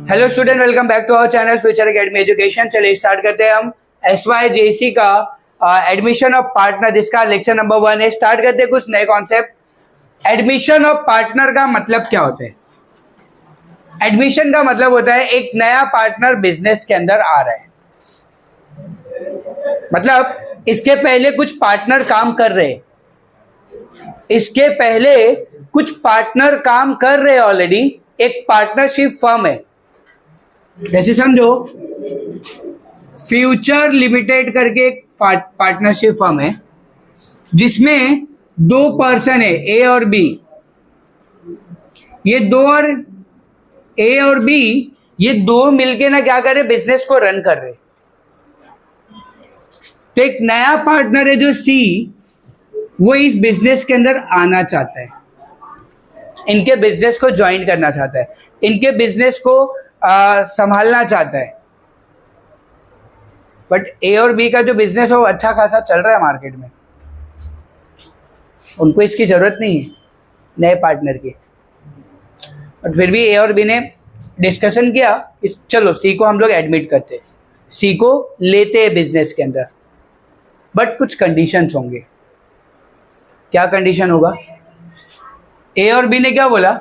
Hello student, welcome back to our channel future academy education. चलिए start करते हैं हम SYJC का एडमिशन ऑफ पार्टनर, जिसका लेक्चर नंबर 1 है। स्टार्ट करते हैं कुछ नए कॉन्सेप्ट। एडमिशन ऑफ पार्टनर का मतलब क्या होता है? एडमिशन का मतलब होता है एक नया पार्टनर बिजनेस के अंदर आ रहा है, मतलब इसके पहले कुछ पार्टनर काम कर रहे हैं, इसके पहले कुछ पार्टनर काम कर रहे हैं ऑलरेडी। एक पार्टनरशिप फर्म है, जैसे समझो फ्यूचर लिमिटेड करके एक पार्टनरशिप फर्म है जिसमें 2 पर्सन है, ए और बी। ये ए और बी ये दो मिलके ना क्या कर रहे, बिजनेस को रन कर रहे। तो एक नया पार्टनर है जो सी, वो इस बिजनेस के अंदर आना चाहता है, इनके बिजनेस को ज्वाइन करना चाहता है, इनके बिजनेस को संभालना चाहता है। बट ए और बी का जो बिजनेस है वो अच्छा खासा चल रहा है मार्केट में, उनको इसकी जरूरत नहीं है नए पार्टनर की। बट फिर भी ए और बी ने डिस्कशन किया कि चलो सी को हम लोग एडमिट करते, सी को लेते हैं बिजनेस के अंदर। बट कुछ कंडीशंस होंगे। क्या कंडीशन होगा? ए और बी ने क्या बोला,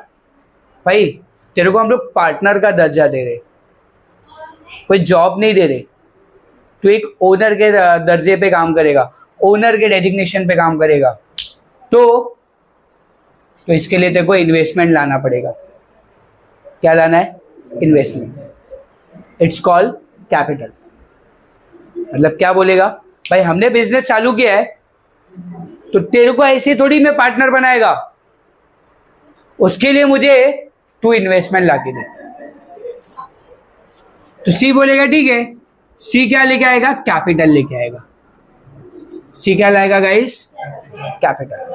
भाई तेरे को हम लोग पार्टनर का दर्जा दे रहे, कोई जॉब नहीं दे रहे, तू एक ओनर के दर्जे पे काम करेगा, ओनर के डेजिग्नेशन पे काम करेगा। तो इसके लिए तेरे को इन्वेस्टमेंट लाना पड़ेगा। क्या लाना है? इन्वेस्टमेंट। It's called capital. मतलब क्या बोलेगा, भाई हमने बिजनेस चालू किया है तो तेरे को ऐसे थोड़ी में पार्टनर बनाएगा, उसके लिए मुझे तू इन्वेस्टमेंट ला के दे। तो सी बोलेगा ठीक है। सी क्या लेके आएगा? कैपिटल लेके आएगा। सी क्या लाएगा गाइस? कैपिटल।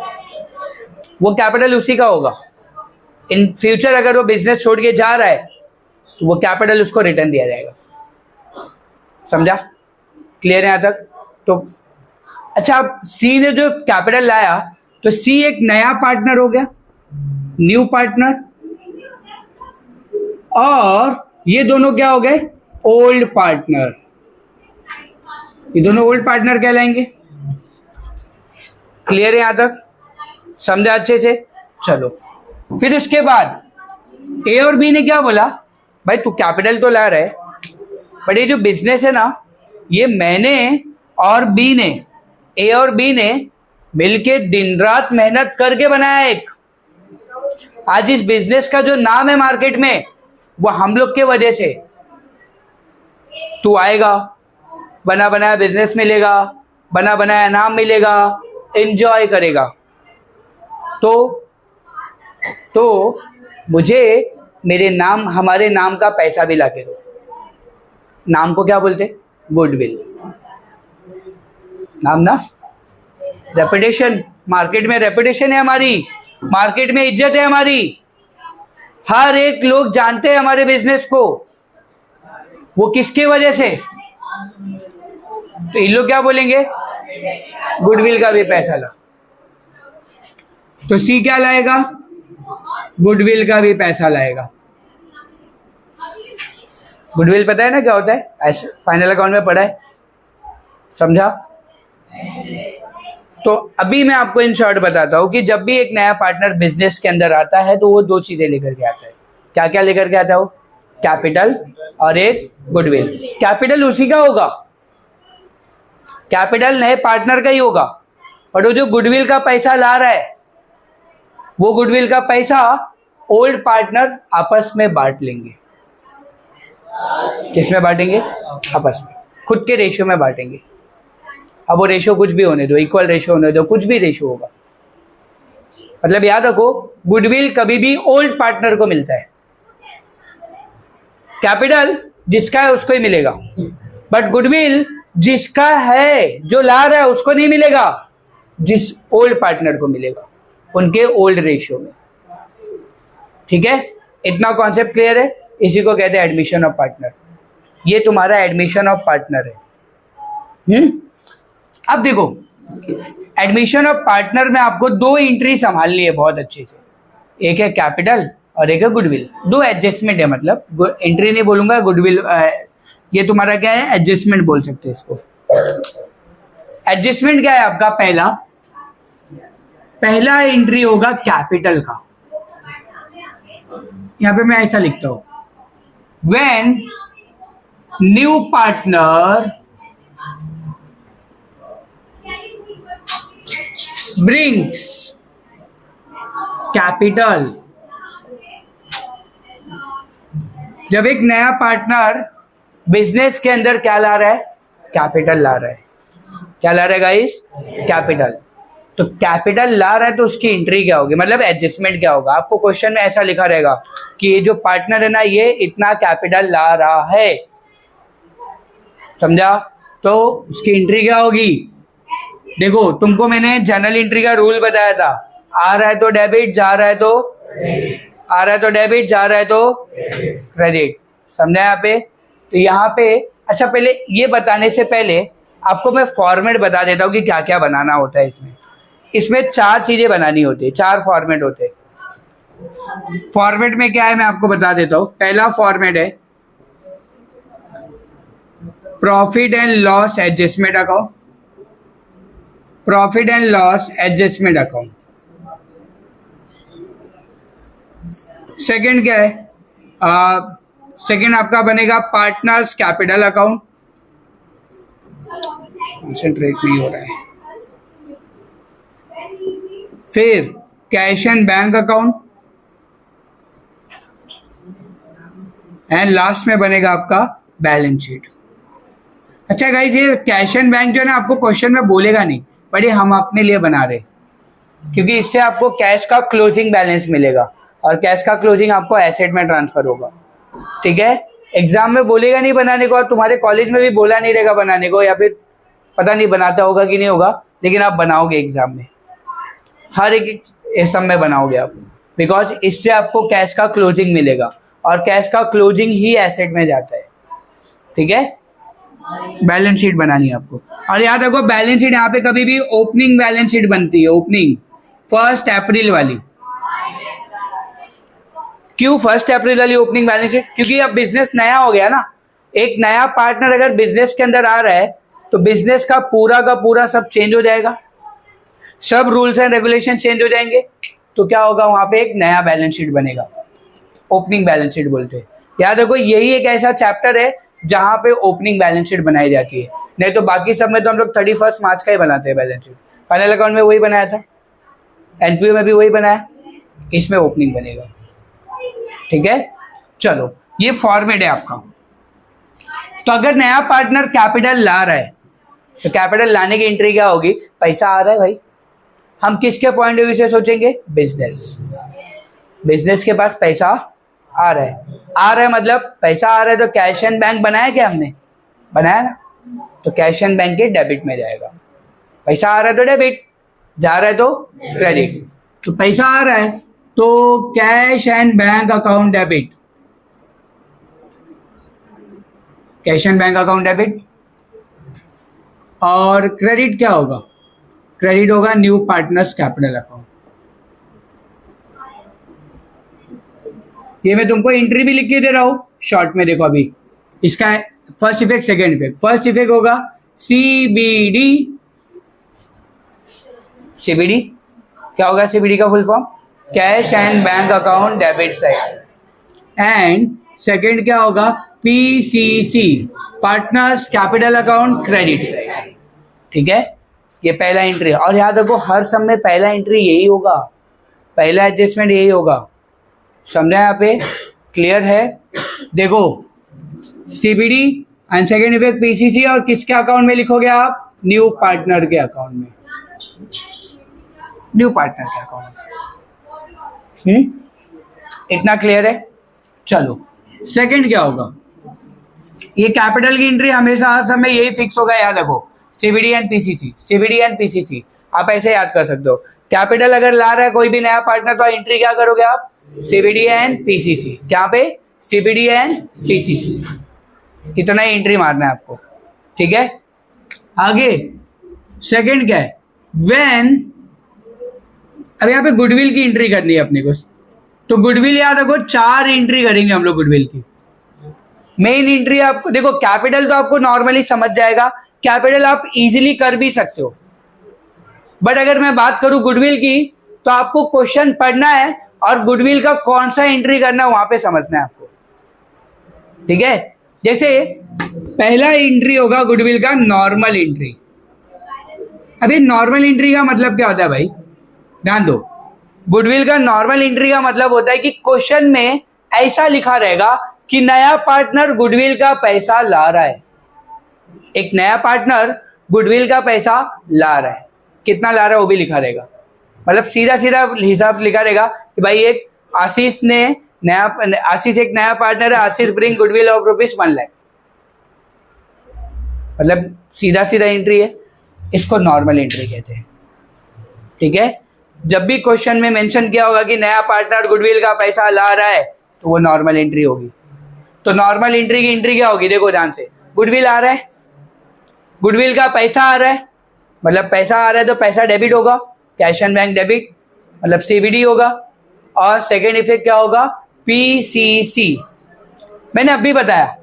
वो कैपिटल उसी का होगा। इन फ्यूचर अगर वो बिजनेस छोड़ के जा रहा है तो वो कैपिटल उसको रिटर्न दिया जाएगा। समझा? क्लियर है यहां तक? तो अच्छा, सी ने जो कैपिटल लाया तो सी एक नया पार्टनर हो गया, न्यू पार्टनर, और ये दोनों क्या हो गए? Old partner. ये दोनों ओल्ड पार्टनर कहलाएंगे। क्लियर है यहां तक? समझा अच्छे से? चलो फिर उसके बाद ए और बी ने क्या बोला, भाई तू कैपिटल तो ला रहा है, बट ये जो बिजनेस है ना, ये मैंने और बी ने, ए और बी ने मिलके दिन रात मेहनत करके बनाया एक। आज इस बिजनेस का जो नाम है मार्केट में वो हम लोग के वजह से। तू आएगा, बना बनाया बिजनेस मिलेगा, बना बनाया नाम मिलेगा, एंजॉय करेगा। तो मुझे मेरे नाम, हमारे नाम का पैसा भी लाके दो। नाम को क्या बोलते? गुडविल। नाम ना, रेपुटेशन। मार्केट में रेपुटेशन है हमारी, मार्केट में इज्जत है हमारी, हर एक लोग जानते हैं हमारे बिजनेस को। वो किसके वजह से? तो इन लोग क्या बोलेंगे? गुडविल का भी पैसा ला। तो सी क्या लाएगा? गुडविल का भी पैसा लाएगा। गुडविल पता है ना क्या होता है? ऐसे फाइनल अकाउंट में पढ़ा है, समझा? तो अभी मैं आपको इन शॉर्ट बताता हूं कि जब भी एक नया पार्टनर बिजनेस के अंदर आता है तो वो 2 चीजें लेकर के आता है। क्या क्या लेकर के आता है वो? कैपिटल और एक गुडविल। कैपिटल उसी का होगा, कैपिटल नए पार्टनर का ही होगा, और वो जो गुडविल का पैसा ला रहा है, वो गुडविल का पैसा ओल्ड पार्टनर आपस में बांट लेंगे। किसमें बांटेंगे? आपस में, खुद के रेशियो में बांटेंगे। अब वो रेशियो कुछ भी होने दो, इक्वल रेशियो होने दो, कुछ भी रेशियो होगा। मतलब याद रखो, गुडविल कभी भी ओल्ड पार्टनर को मिलता है, कैपिटल जिसका है उसको ही मिलेगा। बट गुडविल जिसका है, जो ला रहा है, उसको नहीं मिलेगा, जिस ओल्ड पार्टनर को मिलेगा, उनके ओल्ड रेशियो में। ठीक है? इतना कॉन्सेप्ट क्लियर है? इसी को कहते हैं एडमिशन ऑफ पार्टनर। ये तुम्हारा एडमिशन ऑफ पार्टनर है। अब देखो, एडमिशन ऑफ पार्टनर में आपको 2 एंट्री संभालनी है बहुत अच्छे से। एक है कैपिटल और एक है गुडविल। दो एडजस्टमेंट है, मतलब एंट्री नहीं बोलूंगा, गुडविल ये तुम्हारा क्या है, एडजस्टमेंट बोल सकते हैं इसको। एडजस्टमेंट क्या है आपका, पहला एंट्री होगा कैपिटल का। यहां पे मैं ऐसा लिखता हूं, when new partner brings capital. जब एक नया पार्टनर बिजनेस के अंदर क्या ला रहा है, कैपिटल ला रहा है। क्या ला रहा है गाइस, कैपिटल। तो कैपिटल ला रहा है तो उसकी एंट्री क्या होगी, मतलब एडजस्टमेंट क्या होगा। आपको क्वेश्चन में ऐसा लिखा रहेगा कि ये जो पार्टनर है ना, ये इतना कैपिटल ला रहा है, समझा, तो उसकी एंट्री क्या होगी। देखो तुमको मैंने जनरल एंट्री का रूल बताया था, आ रहा है तो डेबिट, जा रहा है तो आ रहा है तो डेबिट, जा रहा है तो क्रेडिट, समझा यहाँ पे। तो यहाँ पे अच्छा, पहले ये बताने से पहले आपको मैं फॉर्मेट बता देता हूँ कि क्या क्या बनाना होता है इसमें। इसमें 4 चीजें बनानी होती है, 4 फॉर्मेट होते हैं। फॉर्मेट में क्या है मैं आपको बता देता हूँ। पहला फॉर्मेट है profit and loss adjustment account, profit and loss adjustment account. Second क्या है, सेकंड आपका बनेगा पार्टनर्स कैपिटल अकाउंट। कंसंट्रेट नहीं हो रहा है। फिर cash and bank account, and last में बनेगा आपका बैलेंस शीट। अच्छा गाइस, ये कैश एंड बैंक जो है ना, आपको क्वेश्चन में बोलेगा नहीं, बट ये हम अपने लिए बना रहे, क्योंकि इससे आपको कैश का क्लोजिंग बैलेंस मिलेगा और कैश का क्लोजिंग आपको एसेट में ट्रांसफर होगा। ठीक है, एग्जाम में बोलेगा नहीं बनाने को, और तुम्हारे कॉलेज में भी बोला नहीं रहेगा बनाने को, या फिर पता नहीं बनाता होगा कि नहीं होगा, लेकिन आप बनाओगे एग्जाम में, हर एक सब में बनाओगे आप, बिकॉज इससे आपको कैश का क्लोजिंग मिलेगा और कैश का क्लोजिंग ही एसेट में जाता है। ठीक है, बैलेंस शीट बनानी है आपको। और याद रखो, बैलेंस शीट यहाँ पे कभी भी ओपनिंग बैलेंस शीट बनती है, ओपनिंग 1 अप्रैल वाली। क्यों 1 अप्रैल वाली ओपनिंग बैलेंस शीट, क्योंकि अब बिजनेस नया हो गया ना। एक नया पार्टनर अगर बिजनेस के अंदर आ रहा है तो बिजनेस का पूरा सब चेंज हो जाएगा, सब रूल्स एंड रेगुलेशन चेंज हो जाएंगे। तो क्या होगा, वहां पे एक नया बैलेंस शीट बनेगा, ओपनिंग बैलेंस शीट बोलते हैं। याद रखो, यही एक ऐसा चैप्टर है जहां पे ओपनिंग बैलेंस शीट बनाई जाती है, नहीं तो बाकी सब में तो हम लोग 31 मार्च का ही बनाते हैं बैलेंस शीट। फाइनल अकाउंट में वही बनाया था, एनपीओ में भी वही बनाया, इसमें ओपनिंग बनेगा। ठीक है, चलो ये फॉर्मेट है आपका। तो अगर नया पार्टनर कैपिटल ला रहा है तो कैपिटल लाने की एंट्री क्या होगी, पैसा आ रहा है भाई। हम किसके पॉइंट ऑफ व्यू से सोचेंगे, बिजनेस के पास पैसा आ रहा है, मतलब पैसा आ रहा है, तो कैश एंड बैंक बनाया क्या हमने, बनाया ना, तो कैश एंड बैंक के डेबिट में जाएगा। पैसा आ रहा है तो डेबिट, जा रहा है तो क्रेडिट। तो पैसा आ रहा है तो cash and bank account debit, cash and bank account debit. और क्रेडिट क्या होगा, क्रेडिट होगा न्यू पार्टनर्स कैपिटल अकाउंट। ये मैं तुमको एंट्री भी लिख के दे रहा हूं शॉर्ट में। देखो अभी इसका first effect, second effect. First effect होगा सीबीडी। सीबीडी क्या होगा, सीबीडी का full form cash and bank account debit side. And second क्या होगा, PCC partners capital account credit side. ठीक है, ये पहला एंट्री। और याद रखो, हर सब में पहला एंट्री यही होगा, पहला एडजस्टमेंट यही होगा। समझा यहाँ पे, क्लियर है। देखो CBD and second effect PCC, और किसके अकाउंट में लिखोगे आप, न्यू पार्टनर के अकाउंट में, न्यू पार्टनर के अकाउंट में। इतना क्लियर है। चलो सेकंड क्या होगा, ये कैपिटल की एंट्री हमेशा हर समय यही फिक्स होगा। याद रखो, CBD and PCC, CBD and PCC, आप ऐसे याद कर सकते हो। कैपिटल अगर ला रहा है कोई भी नया पार्टनर, तो एंट्री क्या करोगे आप, सीबीडी एंड पीसीसी। क्या पे, सीबीडी एंड पीसीसी। इतना ही एंट्री मारना है आपको। ठीक है, आगे सेकंड क्या है, व्हेन, अब यहाँ पे गुडविल की एंट्री करनी है अपने को। तो गुडविल याद रखो 4 एंट्री करेंगे हम लोग गुडविल की। मेन एंट्री आपको देखो, कैपिटल तो आपको नॉर्मली समझ जाएगा, कैपिटल आप इजीली कर भी सकते हो, बट अगर मैं बात करूं गुडविल की तो आपको क्वेश्चन पढ़ना है और गुडविल का कौन सा एंट्री करना है वहां पे समझना है आपको, ठीक है। जैसे पहला एंट्री होगा गुडविल का नॉर्मल एंट्री। अभी नॉर्मल एंट्री का मतलब क्या होता है भाई, ध्यान दो। गुडविल का नॉर्मल एंट्री का मतलब होता है कि क्वेश्चन में ऐसा लिखा रहेगा कि नया पार्टनर गुडविल का पैसा ला रहा है। एक नया पार्टनर गुडविल का पैसा ला रहा है, कितना ला रहा है वो भी लिखा रहेगा। मतलब सीधा सीधा हिसाब लिखा रहेगा कि भाई एक आशीष एक नया पार्टनर है, आशीष ब्रिंग गुडविल ऑफ ₹1 लाख। मतलब सीधा सीधा एंट्री है, इसको नॉर्मल एंट्री कहते हैं, ठीक है। जब भी क्वेश्चन में मेंशन किया होगा कि नया पार्टनर गुडविल का पैसा ला रहा है तो वो नॉर्मल एंट्री होगी। तो नॉर्मल एंट्री की एंट्री क्या होगी, देखो ध्यान से। गुडविल आ रहा है, गुडविल का पैसा आ रहा है, मतलब पैसा आ रहा है तो पैसा डेबिट होगा, कैश एंड बैंक डेबिट, मतलब CBD होगा। और सेकेंड इफेक्ट क्या होगा, PCC। मैंने अभी बताया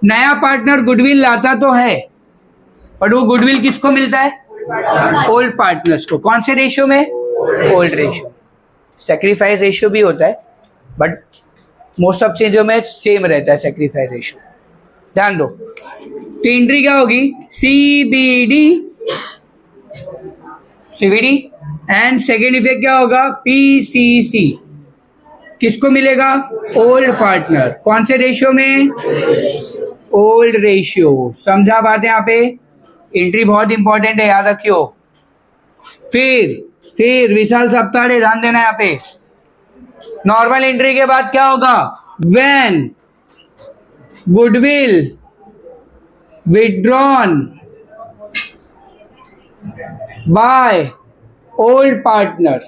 नया पार्टनर गुडविल लाता तो है, बट वो गुडविल किसको मिलता है, ओल्ड पार्टनर्स को। कौन से रेशियो में, ओल्ड रेशियो। सेक्रीफाइस रेशियो भी होता है, बट मोस्ट ऑफ चीजों में सेम रहता है सेक्रीफाइस रेशियो, ध्यान दो। तो एंट्री क्या होगी, CBD एंड सेकेंड इफेक्ट क्या होगा, PCC। किसको मिलेगा, ओल्ड पार्टनर। कौन से रेशियो में, ओल्ड रेशियो। समझा बात है यहाँ पे, एंट्री बहुत इंपॉर्टेंट है, याद रखियो। फिर विशाल सप्ताह ध्यान देना यहाँ पे। नॉर्मल एंट्री के बाद क्या होगा, when goodwill withdrawn by old partner.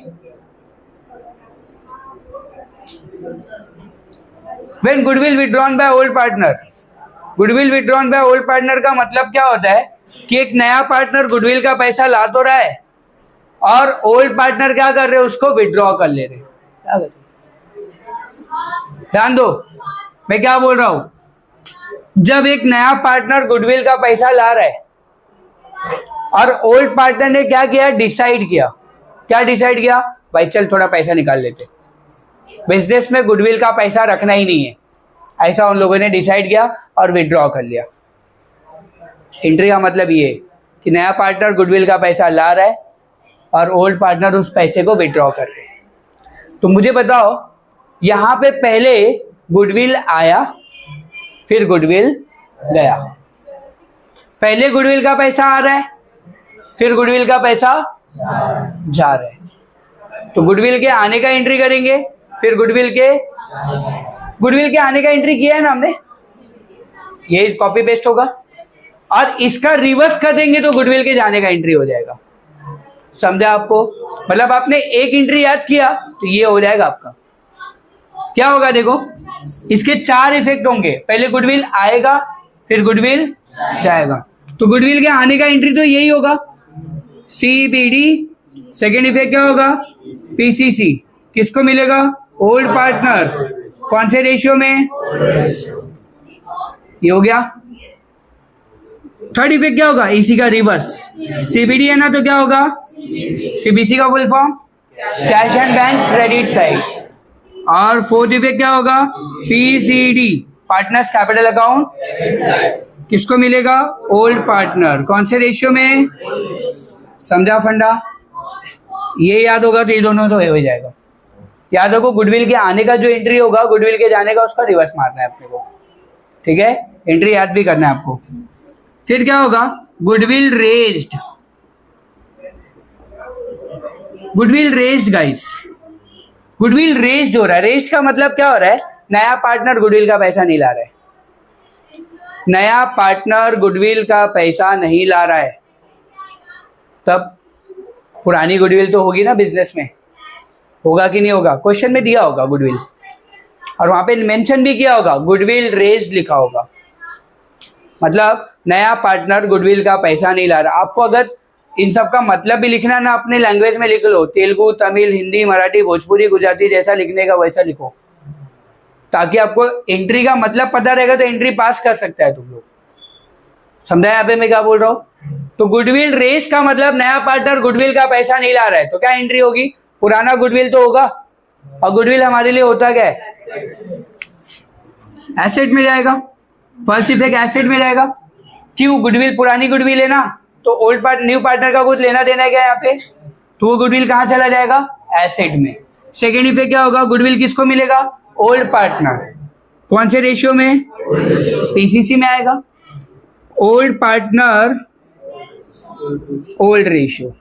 When goodwill withdrawn by old partner. Goodwill withdrawn by old partner का मतलब क्या होता है कि एक नया पार्टनर गुडविल का पैसा ला तो रहा है और ओल्ड पार्टनर क्या कर रहे हैं, उसको विड्रॉ कर ले रहे। क्या कर रहे, ध्यान दो मैं क्या बोल रहा हूं। जब एक नया पार्टनर गुडविल का पैसा ला रहा है और ओल्ड पार्टनर ने क्या किया, डिसाइड किया, क्या डिसाइड किया, भाई चल थोड़ा पैसा निकाल लेते, बिजनेस में गुडविल का पैसा रखना ही नहीं है, ऐसा उन लोगों ने डिसाइड किया और विड्रॉ कर लिया। एंट्री का मतलब ये कि नया पार्टनर गुडविल का पैसा ला रहा है और ओल्ड पार्टनर उस पैसे को विड्रॉ कर रहे हैं। तो मुझे बताओ यहां पे पहले गुडविल आया फिर गुडविल गया, पहले गुडविल का पैसा आ रहा है फिर गुडविल का पैसा जा रहा है। तो गुडविल के आने का एंट्री करेंगे, फिर गुडविल के आने का एंट्री किया है ना हमने, ये कॉपी पेस्ट होगा और इसका रिवर्स कर देंगे तो गुडविल के जाने का एंट्री हो जाएगा। समझा आपको, मतलब आपने एक एंट्री याद किया तो ये हो जाएगा आपका। क्या होगा देखो, इसके 4 इफेक्ट होंगे, पहले गुडविल आएगा फिर गुडविल जाएगा। तो गुडविल के आने का एंट्री तो यही होगा CBD, सेकेंड इफेक्ट क्या होगा PCC, किसको मिलेगा, ओल्ड पार्टनर। कौन से रेशियो में, ये हो गया। थर्ड इफेक्ट क्या होगा, इसी का रिवर्स, CBD है ना तो क्या होगा, CBC का full form cash and bank credit side. और फोर्थ इफेक्ट क्या होगा, PCD, पार्टनर्स कैपिटल अकाउंट, किसको मिलेगा, ओल्ड पार्टनर। कौन से रेशियो में, समझा फंडा, ये याद होगा तो ये दोनों तो हो जाएगा। याद रखो गुडविल के आने का जो एंट्री होगा गुडविल के जाने का उसका रिवर्स मारना है अपने को, ठीक है, एंट्री याद भी करना है आपको। फिर क्या होगा, goodwill raised, goodwill raised guys, goodwill raised हो रहा है। रेज्ड का मतलब क्या हो रहा है, नया पार्टनर गुडविल का पैसा नहीं ला रहा है, नया पार्टनर गुडविल का पैसा नहीं ला रहा है, तब पुरानी गुडविल तो होगी ना बिजनेस में, होगा कि नहीं होगा, क्वेश्चन में दिया होगा गुडविल और वहां पे मेंशन भी किया होगा गुडविल रेज्ड लिखा होगा, मतलब नया पार्टनर गुडविल का पैसा नहीं ला रहा। आपको अगर इन सब का मतलब भी लिखना ना अपने लैंग्वेज में लिख लो, तेलुगु, तमिल, हिंदी, मराठी, भोजपुरी, गुजराती, जैसा लिखने का वैसा लिखो, ताकि आपको एंट्री का मतलब पता रहेगा तो एंट्री पास कर सकता है तुम लोग। समझा यहाँ पे मैं क्या बोल रहा हूँ? तो गुडविल रेस का मतलब नया पार्टनर गुडविल का पैसा नहीं ला रहा है तो क्या एंट्री होगी? पुराना गुडविल तो होगा, और गुडविल हमारे लिए होता क्या है? एसेट में जाएगा। फर्स्ट इफेक्ट एसेट में जाएगा। क्यों? गुडविल पुरानी गुडविल है ना, तो ओल्ड न्यू पार्टनर का कुछ लेना देना है क्या यहाँ पे? तो वो गुडविल कहाँ चला जाएगा? एसेट में। सेकेंड इफेक्ट क्या होगा? गुडविल किसको मिलेगा? Old partner. कौन से रेशियो में? पीसीसी में आएगा। Old partner old ratio.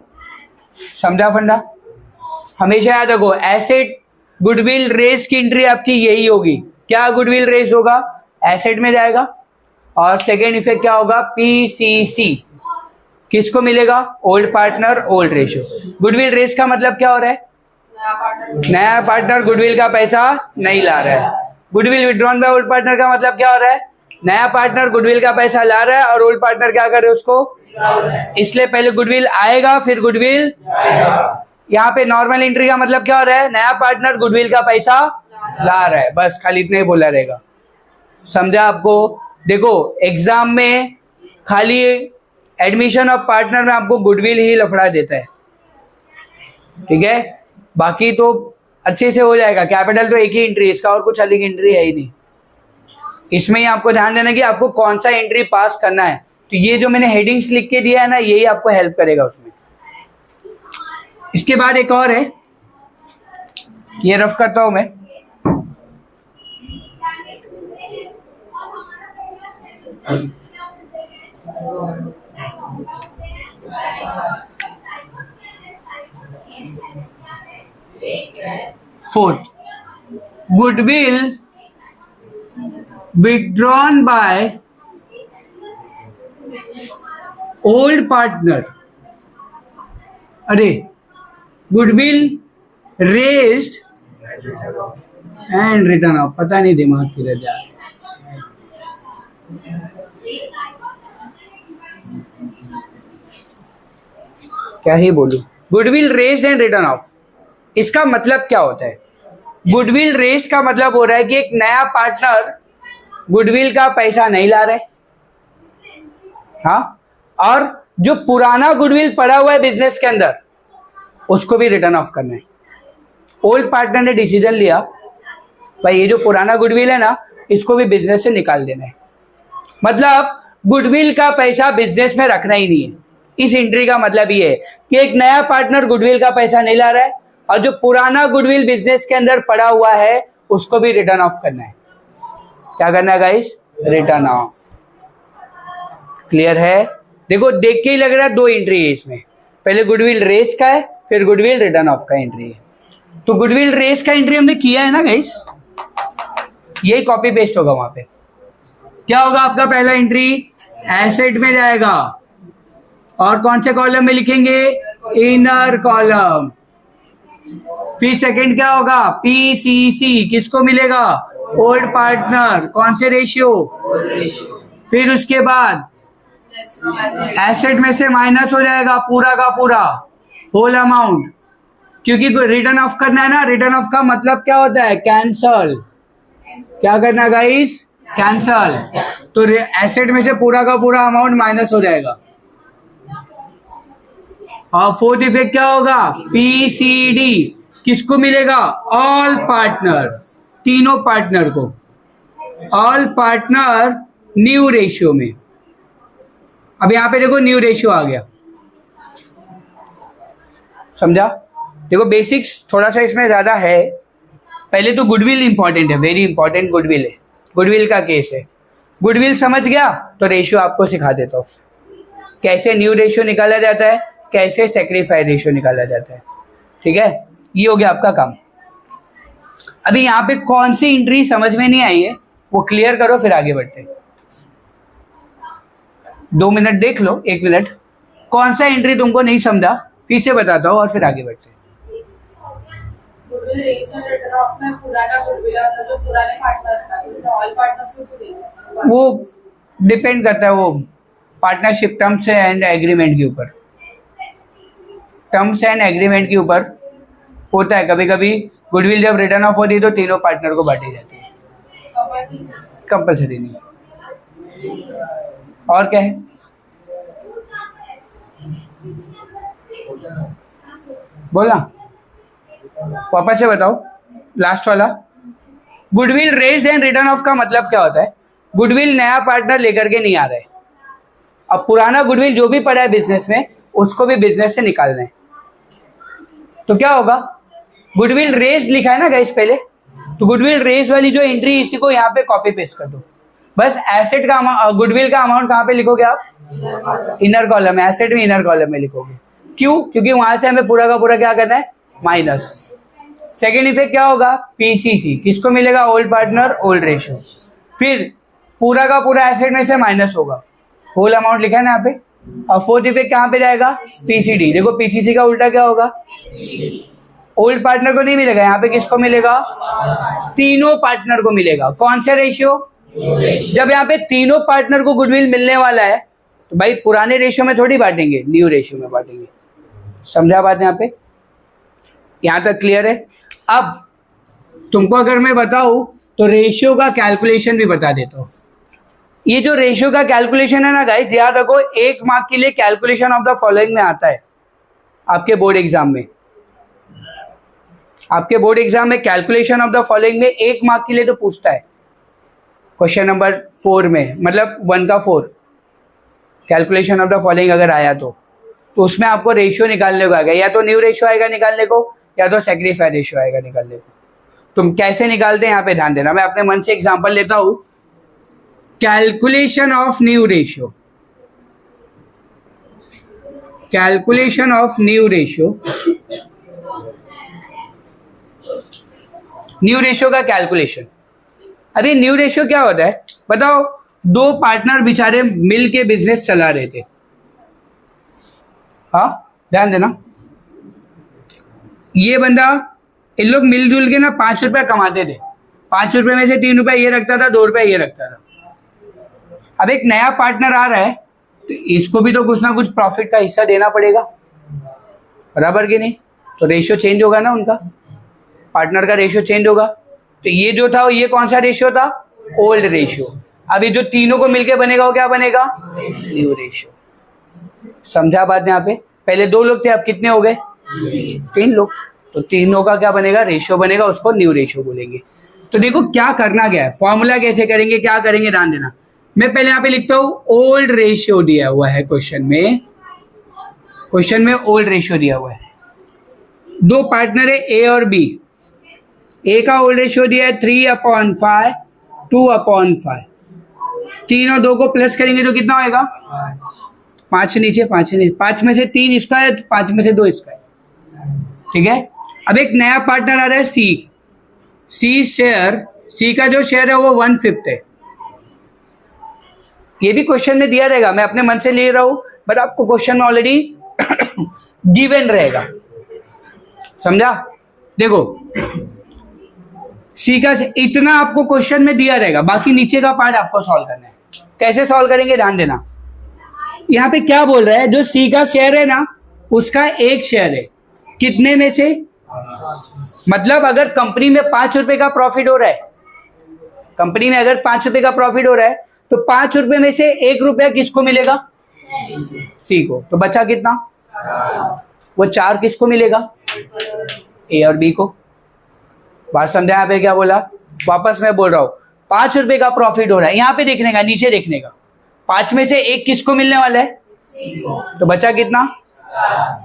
समझा फंडा? हमेशा याद रखो, एसेट गुडविल रेस की एंट्री आपकी यही होगी। क्या गुडविल रेस होगा? एसेट में जाएगा। और सेकेंड इफेक्ट क्या होगा? पीसीसी। किसको मिलेगा? Old partner old ratio. Goodwill raise का मतलब क्या हो रहा है? नया पार्टनर गुडविल का पैसा नहीं ला रहा है। Goodwill withdrawn by old partner का मतलब क्या हो रहा है? नया पार्टनर गुडविल का पैसा ला रहा है और ओल्ड पार्टनर क्या कर रहे हैं उसको? इसलिए पहले गुडविल आएगा फिर गुडविल। यहाँ पे नॉर्मल एंट्री का मतलब क्या हो रहा है? नया पार्टनर गुडविल का पैसा ला रहा है, बस खाली इतना ही बोला रहेगा। समझा आपको? देखो एग्जाम में खाली एडमिशन ऑफ पार्टनर में आपको गुडविल ही लफड़ा देता है, ठीक है? बाकी तो अच्छे से हो जाएगा। कैपिटल तो एक ही एंट्री, इसका और कुछ अलग एंट्री है ही नहीं। इसमें ही आपको ध्यान देना कि आपको कौन सा एंट्री पास करना है। तो ये जो मैंने हेडिंग्स लिख के दिया है ना, यही आपको हेल्प करेगा उसमें। इसके बाद एक और है, ये रफ करता हूं मैं। Fourth, goodwill withdrawn by old partner, अरे goodwill raised and return of, पता नहीं दिमाग किधर जा रहा है। क्या ही बोलूं? Goodwill raised and return of, इसका मतलब क्या होता है? गुडविल रेज्ड का मतलब हो रहा है कि एक नया पार्टनर गुडविल का पैसा नहीं ला रहे, हाँ, और जो पुराना गुडविल पड़ा हुआ है बिजनेस के अंदर उसको भी रिटर्न ऑफ करना है। ओल्ड पार्टनर ने डिसीजन लिया भाई ये जो पुराना गुडविल है ना, इसको भी बिजनेस से निकाल देना है। मतलब गुडविल का पैसा बिजनेस में रखना ही नहीं है। इस एंट्री का मतलब ये है कि एक नया पार्टनर गुडविल का पैसा नहीं ला रहा है और जो पुराना गुडविल बिजनेस के अंदर पड़ा हुआ है उसको भी रिटर्न ऑफ करना है। क्या करना है गाइस? Return of. क्लियर है? देखो देख के ही लग रहा है दो एंट्री है इसमें, पहले गुडविल रेस का है फिर गुडविल रिटर्न ऑफ का एंट्री है। तो गुडविल रेस का एंट्री हमने किया है ना गाइस, यही कॉपी पेस्ट होगा वहां पे। क्या होगा आपका पहला एंट्री? एसेट में जाएगा और कौन से कॉलम में लिखेंगे? Inner column. फिर सेकंड क्या होगा? पीसीसी। किसको मिलेगा? Old partner. कौन से रेशियो? फिर उसके बाद एसेट में से माइनस हो जाएगा पूरा का पूरा, होल अमाउंट, क्योंकि रिटर्न ऑफ करना है ना। रिटर्न ऑफ का मतलब क्या होता है? कैंसल। क्या करना गाइस? कैंसल। तो एसेट में से पूरा का पूरा अमाउंट माइनस हो जाएगा। और फोर्थ इफेक्ट क्या होगा? पीसीडी। किसको मिलेगा? ऑल पार्टनर, तीनों पार्टनर को। ऑल पार्टनर न्यू रेशियो में। अब यहां पे देखो न्यू रेशियो आ गया, समझा? देखो बेसिक्स थोड़ा सा इसमें ज्यादा है। पहले तो गुडविल इंपॉर्टेंट है, वेरी इंपॉर्टेंट गुडविल है, गुडविल का केस है। गुडविल समझ गया तो रेशियो आपको सिखा देता हूं, कैसे न्यू रेशियो निकाला जाता है, कैसे सेक्रीफाइड रेशियो निकाला जाता है। ठीक है, ये हो गया आपका काम। अभी यहाँ पे कौन सी एंट्री समझ में नहीं आई है वो क्लियर करो, फिर आगे बढ़ते हैं। 2 मिनट देख लो, 1 मिनट। कौन सा एंट्री तुमको नहीं समझा फिर से बताता हूँ और फिर आगे बढ़ते हैं। वो डिपेंड करता है, वो पार्टनरशिप टर्म्स एंड एग्रीमेंट के ऊपर। टर्म्स एंड एग्रीमेंट के ऊपर होता है। कभी कभी गुडविल जब रिटर्न ऑफ होती है तो तीनों पार्टनर को बांटी जाती है, कंपल्सरी नहीं। और क्या है? बोला, वापस से बताओ लास्ट वाला। Goodwill raised and return of का मतलब क्या होता है? गुडविल नया पार्टनर लेकर के नहीं आ रहे, अब पुराना गुडविल जो भी पड़ा है बिजनेस में उसको भी बिजनेस से निकालना है। तो क्या होगा? गुडविल रेज लिखा है ना गाइस पहले, तो गुडविल रेज वाली जो एंट्री इसी को यहाँ पे कॉपी पेस्ट कर दो। बस एसेट का गुडविल का अमाउंट कहाँ पे लिखोगे आप? इनर कॉलम में, एसेट में इनर कॉलम में लिखोगे। क्यों? क्योंकि वहां से हमें पूरा का पूरा क्या करना है? माइनस। सेकेंड इफेक्ट क्या होगा? पीसीसी, किसको मिलेगा? Old partner old ratio. फिर पूरा का पूरा एसेट में से माइनस होगा, होल अमाउंट लिखा है ना यहाँ पे। और फोर्थ इफेक्ट कहाँ पे जाएगा? पीसीडी। देखो पीसीसी का उल्टा क्या होगा? ओल्ड पार्टनर को नहीं मिलेगा, यहाँ पे किसको मिलेगा? तीनों पार्टनर को मिलेगा। कौन सा रेशियो? जब यहाँ पे तीनों पार्टनर को गुडविल मिलने वाला है तो भाई पुराने रेशियो में थोड़ी बांटेंगे, न्यू रेशियो में बांटेंगे। समझा बात यहाँ पे? यहाँ तक क्लियर है? अब तुमको अगर मैं बताऊं तो रेशियो का कैलकुलेशन भी बता देता हूं। ये जो रेशियो का कैलकुलेशन है ना गाइस, याद रखो 1 मार्क के लिए कैलकुलेशन ऑफ द फॉलोइंग में आता है आपके बोर्ड एग्जाम में। आपके बोर्ड एग्जाम में कैलकुलेशन ऑफ द फॉलोइंग में 1 मार्क के लिए तो पूछता है, क्वेश्चन नंबर 4 में, मतलब 1 का 4 कैलकुलेशन ऑफ द फॉलोइंग अगर आया तो उसमें आपको रेशियो निकालने को आएगा, या तो न्यू रेशियो आएगा निकालने को, या तो सेक्रीफाई रेशियो आएगा निकालने को। तुम कैसे निकालते हैं यहाँ पे ध्यान देना। मैं अपने मन से एग्जांपल लेता हूं। Calculation of new ratio, calculation of new ratio, new ratio का कैलकुलेशन। अरे न्यू रेशियो क्या होता है बताओ? 2 पार्टनर बेचारे मिल के बिजनेस चला रहे थे, हाँ ध्यान देना। ये बंदा, इन लोग मिलजुल के ना 5 रुपया कमाते थे। 5 रुपए में से 3 रुपया ये रखता था, 2 रुपया ये रखता था। अब एक नया पार्टनर आ रहा है तो इसको भी तो कुछ ना कुछ प्रॉफिट का हिस्सा देना पड़ेगा, बराबर कि नहीं? तो रेशियो चेंज होगा ना, उनका पार्टनर का रेशियो चेंज होगा। तो ये जो था ये कौन सा रेशियो था? Old ratio. अब ये जो तीनों को मिलके बनेगा वो क्या बनेगा? New ratio. समझा बात यहाँ पे? पहले 2 लोग थे, अब कितने हो गए? 3 लोग। तो तीनों का क्या बनेगा? रेशियो बनेगा, उसको न्यू रेशियो बोलेंगे। तो देखो क्या करना क्या है, फॉर्मूला कैसे करेंगे, क्या करेंगे, ध्यान देना। मैं पहले यहाँ पे लिखता हूं ओल्ड रेशियो दिया हुआ है क्वेश्चन में, क्वेश्चन में ओल्ड रेशियो दिया हुआ है। 2 पार्टनर है ए और बी, ए का ओल्ड रेशियो दिया है 3/5, 2/5। 3 और 2 को प्लस करेंगे तो कितना होगा? 5 नीचे, 5 नीचे, 5 में से 3 इसका है, 5 में से 2 इसका है, ठीक है। अब एक नया पार्टनर आ रहा है सी, सी शेयर, सी का जो शेयर है वो 1/5 है। ये भी क्वेश्चन में दिया रहेगा, मैं अपने मन से ले रहा हूं, बट आपको क्वेश्चन में ऑलरेडी गिवन रहेगा, समझा? देखो सी का इतना आपको क्वेश्चन में दिया रहेगा, बाकी नीचे का पार्ट आपको सॉल्व करना है। कैसे सॉल्व करेंगे ध्यान देना। यहाँ पे क्या बोल रहा है, जो सी का शेयर है ना उसका 1 शेयर है, कितने में से? मतलब अगर कंपनी में 5 रुपए का प्रॉफिट हो रहा है, कंपनी में अगर 5 रुपए का प्रॉफिट हो रहा है तो 5 रुपए में से 1 रुपया किसको मिलेगा? सी को। तो बचा कितना? वो 4 किसको मिलेगा? ए और बी को। बात समझा यहाँ पे क्या बोला? वापस मैं बोल रहा हूं 5 रुपए का प्रॉफिट हो रहा है, यहाँ पे देखने का, नीचे देखने का। 5 में से 1 किसको मिलने वाला है? तो बचा कितना?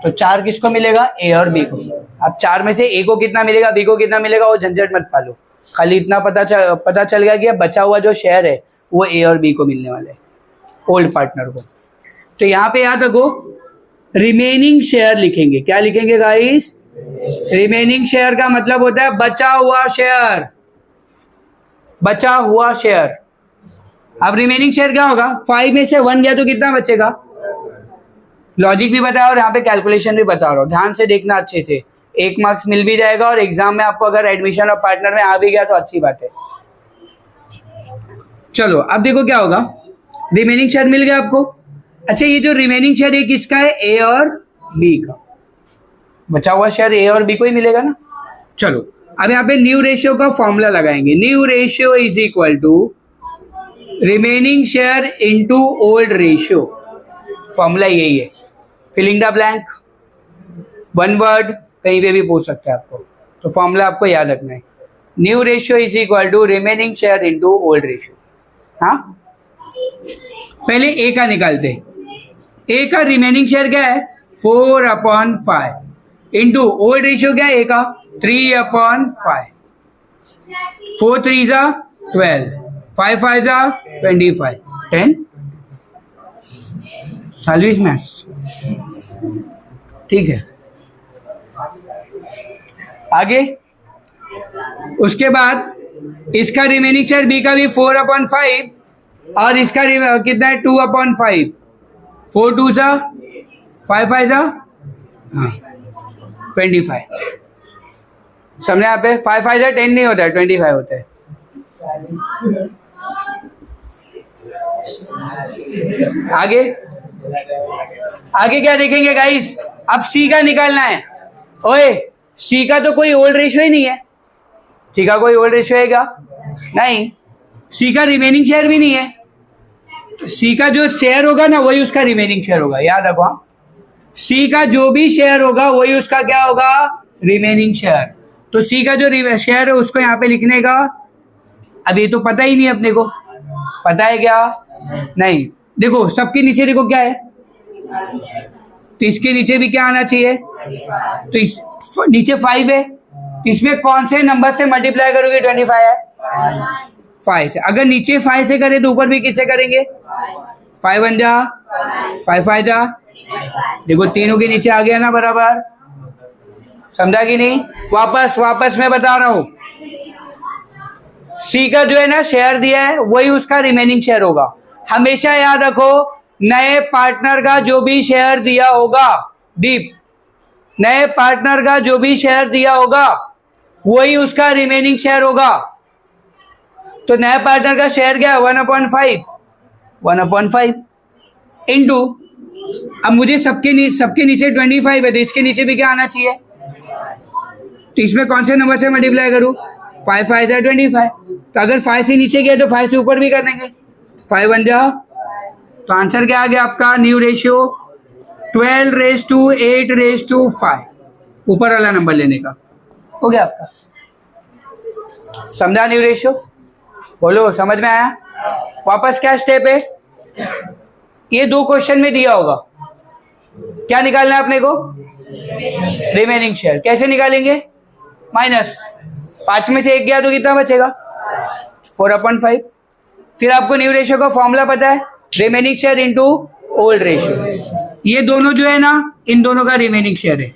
तो 4 किसको मिलेगा? ए और बी को। अब 4 में से ए को कितना मिलेगा, बी को कितना मिलेगा, वो झंझट मत पालो, खाली इतना पता चल गया कि बचा हुआ जो शेयर है वो ए और बी को मिलने वाला है, ओल्ड पार्टनर को। तो यहाँ पे याद रखो रिमेनिंग शेयर लिखेंगे। क्या लिखेंगे गाइस? रिमेनिंग शेयर का मतलब होता है बचा हुआ शेयर, बचा हुआ शेयर। अब रिमेनिंग शेयर क्या होगा? 5 में से 1 गया तो कितना बचेगा? लॉजिक भी बताया और यहाँ पे कैलकुलेशन भी बता रहा हूँ, ध्यान से देखना अच्छे से। 1 मार्क्स मिल भी जाएगा और एग्जाम में आपको अगर एडमिशन और पार्टनर में आ भी गया तो अच्छी बात है। चलो अब देखो क्या होगा, रिमेनिंग शेयर मिल गया आपको। अच्छा ये जो रिमेनिंग शेयर है किसका है? ए और बी का। बचा हुआ शेयर ए और बी को ही मिलेगा ना। चलो अब यहाँ पे न्यू रेशियो का फॉर्मूला लगाएंगे। New ratio is equal to remaining share into old ratio. Formula यही है, filling the blank, one word, कहीं पे भी पूछ सकते हैं आपको, तो फॉर्मूला आपको याद रखना है। New ratio is equal to remaining share into old ratio. हाँ, पहले ए का निकालते हैं। ए का रिमेनिंग शेयर क्या है 4/5 इंटू ओल्ड रेशियो क्या है ए का 3/5। 4 3 जा 12, 5 5 जा 25, 10। सालवीज मैथ्स, ठीक है। आगे उसके बाद इसका रिमेनिंग शेयर बी का भी 4/5 और इसका कितना है 2/5। 4 2 जा 5 5 जा, हाँ 25। समझे यहाँ पे 5 5 जा 10 नहीं होता है, 25 होता है। आगे आगे क्या देखेंगे गाइस, अब सी का निकालना है। ओए सी का तो कोई ओल्ड रेशियो ही नहीं है। सी का कोई ओल्ड रेशियो है क्या? नहीं। सी का रिमेनिंग शेयर भी नहीं है, तो सी का जो शेयर होगा ना वही उसका रिमेनिंग शेयर होगा, याद रखो। सी का जो भी शेयर होगा वही उसका क्या होगा, रिमेनिंग शेयर। तो सी का जो शेयर है उसको यहाँ पे लिखने का, अब ये तो पता ही नहीं अपने को, पता है क्या? नहीं। देखो सबके नीचे देखो क्या है, तो इसके नीचे भी क्या आना चाहिए, तो इस नीचे 5 है, इसमें कौन से नंबर से मल्टीप्लाई करोगे 25 है 5 से। अगर नीचे 5 से करें तो ऊपर भी किससे करेंगे 5 1 जा 5 5 जा, देखो तीनों के नीचे आ गया ना बराबर, समझा कि नहीं? वापस मैं बता रहा हूं, सी का जो है ना शेयर दिया है वही उसका रिमेनिंग शेयर होगा। हमेशा याद रखो नए पार्टनर का जो भी शेयर दिया होगा, दीप, नए पार्टनर का जो भी शेयर दिया होगा वही उसका रिमेनिंग शेयर होगा। तो नए पार्टनर का शेयर क्या है 1/5 इंटू, अब मुझे सबके नीचे 25 है तो इसके नीचे भी क्या आना चाहिए, तो इसमें कौन से नंबर से मल्टीप्लाई करूं 5 5 जा 25, तो अगर 5 से नीचे गया तो 5 से ऊपर भी कर देंगे, 5 1 जा, तो आंसर क्या आ गया आपका, न्यू रेशियो 12:8:5, ऊपर वाला नंबर लेने का हो गया आपका। समझा न्यू रेशियो? बोलो समझ में आया? वापस क्या स्टेप है, ये 2 क्वेश्चन में दिया होगा, क्या निकालना है अपने को, रिमेनिंग शेयर। कैसे निकालेंगे, माइनस 5 में से 1 गया तो कितना बचेगा 4/5। फिर आपको न्यू रेशियो का फॉर्मूला पता है, remaining share into old ratio. ये दोनों जो है ना, इन दोनों का रिमेनिंग शेयर है,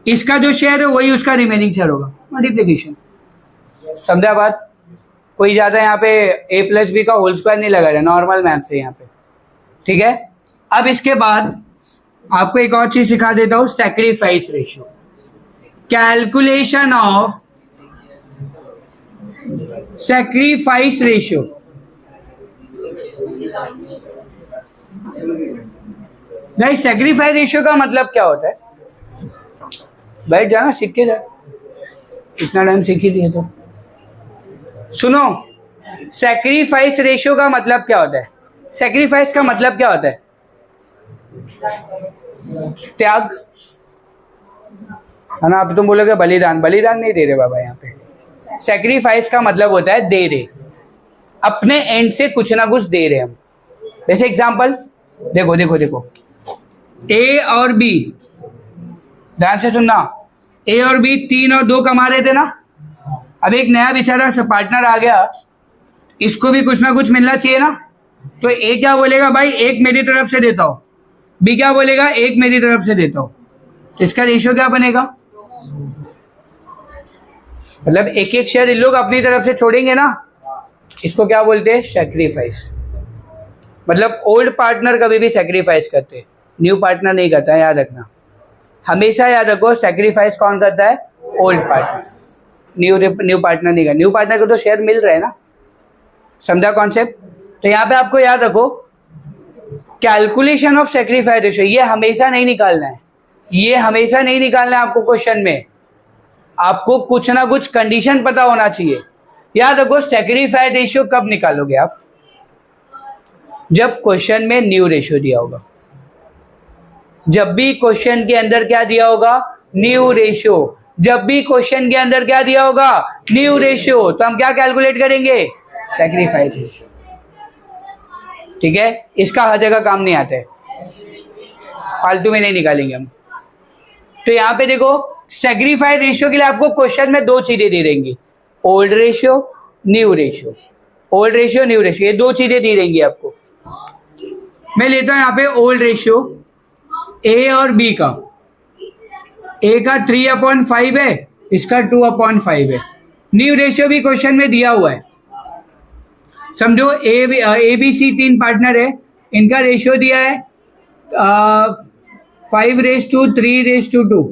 इसका जो शेयर है वही उसका रिमेनिंग शेयर होगा, मल्टीप्लिकेशन। समझा बात? कोई ज्यादा यहाँ पे a+b का होल स्क्वायर नहीं लगा रहा, नॉर्मल मैथ से यहाँ पे, ठीक है। अब इसके बाद आपको एक और चीज सिखा देता हूं, sacrifice ratio, calculation of sacrifice ratio. भाई सैक्रिफाइस रेशियो का मतलब क्या होता है, बैठ जाना सीख के जाए, इतना टाइम सीख ही लिए तो सुनो। सैक्रिफाइस रेशियो का मतलब क्या होता है, सैक्रिफाइस का मतलब क्या होता है, त्याग, है ना। अब तुम बोलोगे बलिदान, बलिदान नहीं दे रहे बाबा यहाँ पे। सैक्रिफाइस का मतलब होता है दे रहे, अपने एंड से कुछ ना कुछ दे रहे हम। जैसे एग्जांपल देखो देखो देखो, ए और बी, ध्यान से सुनना, ए और बी 3 और 2 कमा रहे थे ना। अब एक नया बेचारा पार्टनर आ गया, इसको भी कुछ ना कुछ मिलना चाहिए ना। तो ए क्या बोलेगा, भाई 1 मेरी तरफ से देता हूं, बी क्या बोलेगा 1 मेरी तरफ से देता हूं, तो इसका रेशियो क्या बनेगा, मतलब एक एक शेयर इन लोग अपनी तरफ से छोड़ेंगे ना, इसको क्या बोलते हैं, सैक्रिफाइस। मतलब ओल्ड पार्टनर कभी भी सैक्रिफाइस करते हैं, न्यू पार्टनर नहीं करता है, याद रखना। हमेशा याद रखो सैक्रिफाइस कौन करता है, ओल्ड पार्टनर, न्यू पार्टनर नहीं करता। न्यू पार्टनर को तो शेयर मिल रहे हैं ना, समझा कॉन्सेप्ट? तो यहाँ पे आपको याद रखो कैलकुलेशन ऑफ सैक्रिफाइस रेशियो, ये हमेशा नहीं निकालना है, ये हमेशा नहीं निकालना है आपको क्वेश्चन में, आपको कुछ ना कुछ कंडीशन पता होना चाहिए। याद रखो सेक्रीफाइस रेशियो कब निकालोगे आप, जब क्वेश्चन में न्यू रेशियो दिया होगा। जब भी क्वेश्चन के अंदर क्या दिया होगा, न्यू रेशियो। जब भी क्वेश्चन के अंदर क्या दिया होगा, न्यू रेशियो, तो हम क्या कैलकुलेट करेंगे, सेक्रीफाइस रेशियो। ठीक है, इसका हर जगह काम नहीं आता है, फालतू में नहीं निकालेंगे हम। तो यहां पे देखो सेक्रीफाइस रेशियो के लिए आपको क्वेश्चन में दो चीजें दी रहेंगी, old ratio, new ratio. Old ratio, new ratio, ये दो चीजें दी रहेंगी आपको। मैं लेता हूं यहां पे ओल्ड रेशियो ए और बी का। ए का 3/5 है, इसका 2/5 है। न्यू रेशियो भी क्वेश्चन में दिया हुआ है, समझो ए बी सी 3 पार्टनर है, इनका रेशियो दिया है 5:3:2।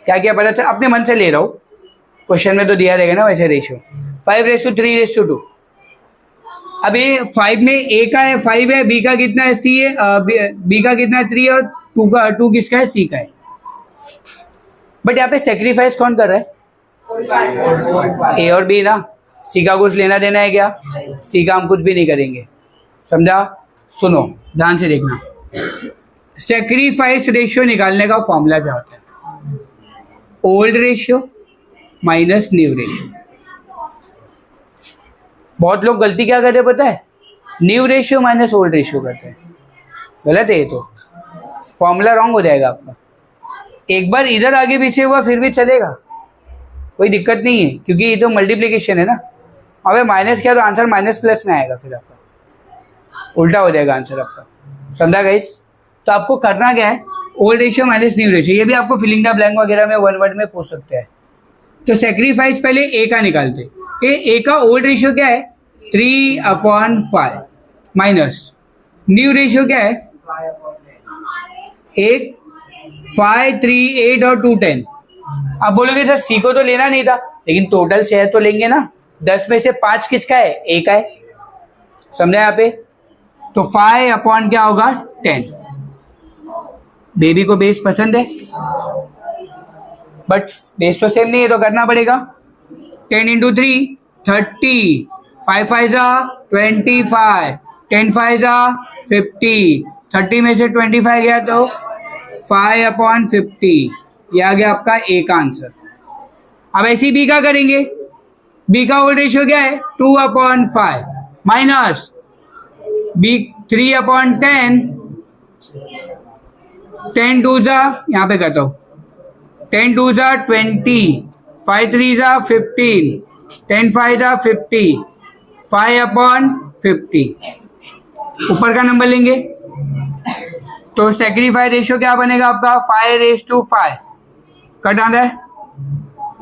क्या क्या पता चल, अपने मन से ले रहा हूं, क्वेश्चन में तो दिया रहेगा ना वैसे रेशियो। 5:3:2। अभी 5 में ए का है 5 है, बी का कितना है सी है, बी का कितना है 3 और 2 किसका है, सी का है। बट यहाँ पे सेक्रीफाइस कौन कर रहा है, ए और बी ना। सी का कुछ लेना देना है क्या, सी का हम कुछ भी नहीं करेंगे, समझा। सुनो ध्यान से देखना, सेक्रीफाइस रेशियो निकालने का फॉर्मूला क्या होता है, old ratio minus new ratio. बहुत लोग गलती क्या करते हैं पता है, new ratio minus old ratio करते हैं, गलत है ये तो, फॉर्मूला रॉन्ग हो जाएगा आपका। एक बार इधर आगे पीछे हुआ फिर भी चलेगा, कोई दिक्कत नहीं है, क्योंकि ये तो मल्टीप्लिकेशन है ना। अबे माइनस किया तो आंसर माइनस प्लस में आएगा, फिर आपका उल्टा हो जाएगा आंसर आपका, समझा गाइस। तो आपको करना क्या है, old ratio minus new ratio. ये भी आपको फिलिंग द ब्लैंक वगैरह में वन वर्ड में पूछ सकते हैं। तो सेक्रीफाइस पहले ए का निकालते, ए का ओल्ड रेशियो क्या है 3/5 माइनस न्यू रेशियो क्या है 8, 5, 3, 8 और 2, 10। अब बोलोगे सर सी को तो लेना नहीं था, लेकिन टोटल शेयर तो लेंगे ना, 10 में से 5 किसका है, ए का है, समझा यहाँ पे। तो 5 क्या होगा 10। बेबी को बेस पसंद है, बट बेस तो सेम नहीं है, तो करना पड़ेगा। 10 × 3 30, 5 5 25, 10 5 50, 30 में से 25 गया तो 5/50, ये आ गया आपका ए का आंसर। अब ऐसे बी का करेंगे, बी का ओल्ड रेशियो क्या है 2/5 माइनस बी 3/10, 10 2 यहाँ पे करता हूँ, 10 2 20, 5 3 15, 10 5 50, 5/50। ऊपर का नंबर लेंगे तो सेक्रीफाइस रेशियो क्या बनेगा आपका 5:5, कट आता है,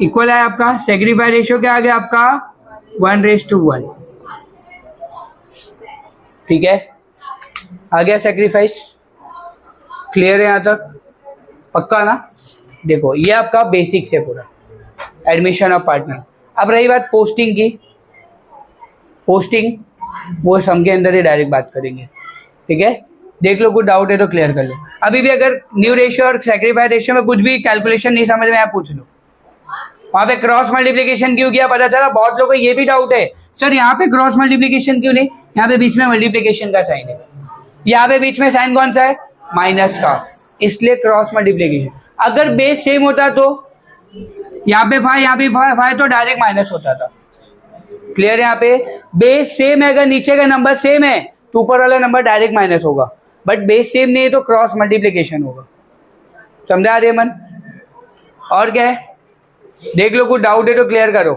इक्वल है आपका। सेक्रीफाइस रेशियो क्या आ गया आपका 1:1। ठीक है, आ गया सेक्रीफाइस, क्लियर है यहाँ तक, पक्का ना। देखो ये आपका बेसिक्स है पूरा, एडमिशन ऑफ पार्टनर। अब रही बात पोस्टिंग की, पोस्टिंग वो सम के अंदर ही डायरेक्ट बात करेंगे, ठीक है। देख लो कुछ डाउट है तो क्लियर कर लो। अभी भी अगर न्यू रेशियो और सेक्रीफाइस रेशियो में कुछ भी कैलकुलेशन नहीं समझ में आया पूछ लो। वहां पे क्रॉस मल्टीप्लिकेशन क्यों किया पता चला, बहुत लोगों को ये भी डाउट है सर यहाँ पे क्रॉस मल्टीप्लिकेशन क्यों नहीं, यहाँ पे बीच में मल्टीप्लिकेशन का साइन है, यहाँ पे बीच में साइन कौन सा है माइनस का, इसलिए क्रॉस मल्टीप्लिकेशन। अगर बेस सेम होता तो यहाँ पे 5 यहाँ पे 5 तो डायरेक्ट माइनस होता था, क्लियर है। यहाँ पे बेस सेम है, अगर नीचे का नंबर सेम है तो ऊपर वाला नंबर डायरेक्ट माइनस होगा, बट बेस सेम नहीं है तो क्रॉस मल्टीप्लिकेशन होगा, समझा रहे मन। और क्या है, देख लो कुछ डाउट है तो क्लियर करो,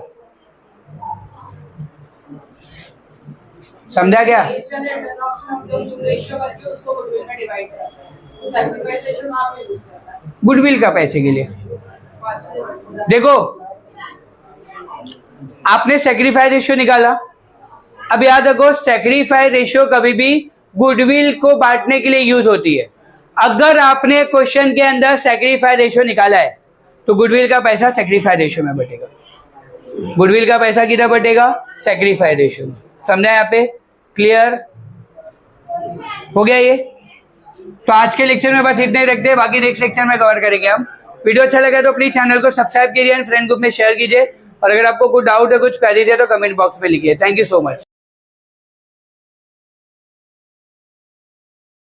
समझा क्या। गुडविल का पैसे के लिए देखो आपने सेक्रीफाइस रेशियो निकाला, अब याद रखो सेक्रीफाइस रेशियो कभी भी गुडविल को बांटने के लिए यूज होती है। अगर आपने क्वेश्चन के अंदर सेक्रीफाइस रेशियो निकाला है तो गुडविल का पैसा सेक्रीफाइस रेशियो में बटेगा, गुडविल का पैसा किधर बटेगा सेक्रीफाइस रेशियो में, समझा यहाँ पे, क्लियर हो गया ये। तो आज के लेक्चर में बस इतना ही रखते हैं, बाकी नेक्स्ट लेक्चर में कवर करेंगे हम। वीडियो अच्छा लगा तो प्लीज चैनल को सब्सक्राइब कीजिए एंड फ्रेंड ग्रुप में शेयर कीजिए, और अगर आपको कुछ डाउट है, कुछ क्वेरीज है तो कमेंट बॉक्स में लिखिए। Thank you so much.